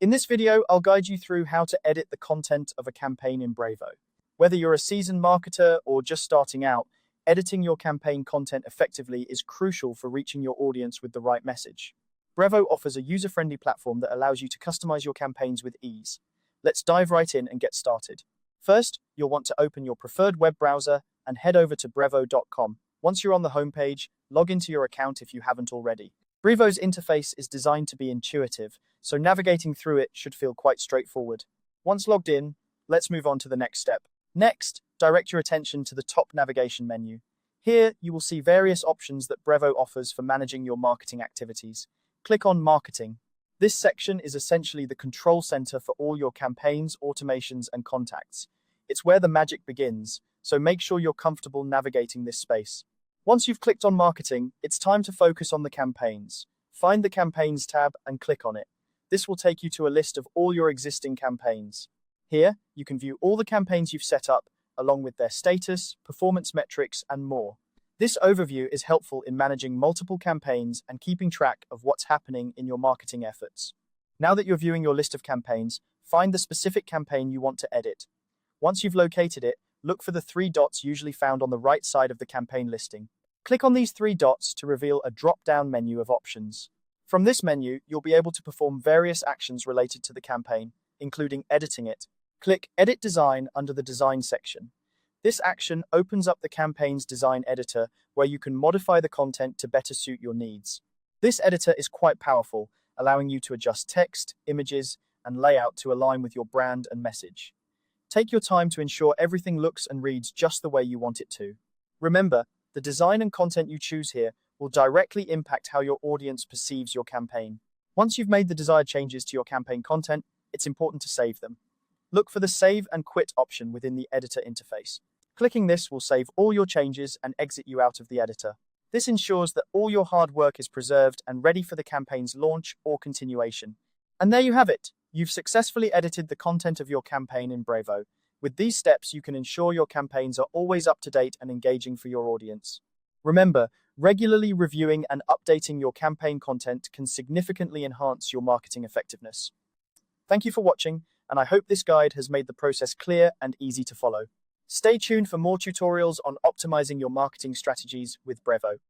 In this video, I'll guide you through how to edit the content of a campaign in Brevo. Whether you're a seasoned marketer or just starting out, editing your campaign content effectively is crucial for reaching your audience with the right message. Brevo offers a user-friendly platform that allows you to customize your campaigns with ease. Let's dive right in and get started. First, you'll want to open your preferred web browser and head over to brevo.com. Once you're on the homepage, log into your account if you haven't already. Brevo's interface is designed to be intuitive, so navigating through it should feel quite straightforward. Once logged in, let's move on to the next step. Next, direct your attention to the top navigation menu. Here, you will see various options that Brevo offers for managing your marketing activities. Click on Marketing. This section is essentially the control center for all your campaigns, automations, and contacts. It's where the magic begins, so make sure you're comfortable navigating this space. Once you've clicked on Marketing, it's time to focus on the campaigns. Find the Campaigns tab and click on it. This will take you to a list of all your existing campaigns. Here, you can view all the campaigns you've set up, along with their status, performance metrics, and more. This overview is helpful in managing multiple campaigns and keeping track of what's happening in your marketing efforts. Now that you're viewing your list of campaigns, find the specific campaign you want to edit. Once you've located it, look for the three dots usually found on the right side of the campaign listing. Click on these three dots to reveal a drop-down menu of options. From this menu, you'll be able to perform various actions related to the campaign, including editing it. Click Edit Design under the Design section. This action opens up the campaign's design editor, where you can modify the content to better suit your needs. This editor is quite powerful, allowing you to adjust text, images, and layout to align with your brand and message. Take your time to ensure everything looks and reads just the way you want it to. Remember, the design and content you choose here will directly impact how your audience perceives your campaign. Once you've made the desired changes to your campaign content, it's important to save them. Look for the Save and Quit option within the editor interface. Clicking this will save all your changes and exit you out of the editor. This ensures that all your hard work is preserved and ready for the campaign's launch or continuation. And there you have it. You've successfully edited the content of your campaign in Brevo. With these steps, you can ensure your campaigns are always up to date and engaging for your audience. Remember, regularly reviewing and updating your campaign content can significantly enhance your marketing effectiveness. Thank you for watching, and I hope this guide has made the process clear and easy to follow. Stay tuned for more tutorials on optimizing your marketing strategies with Brevo.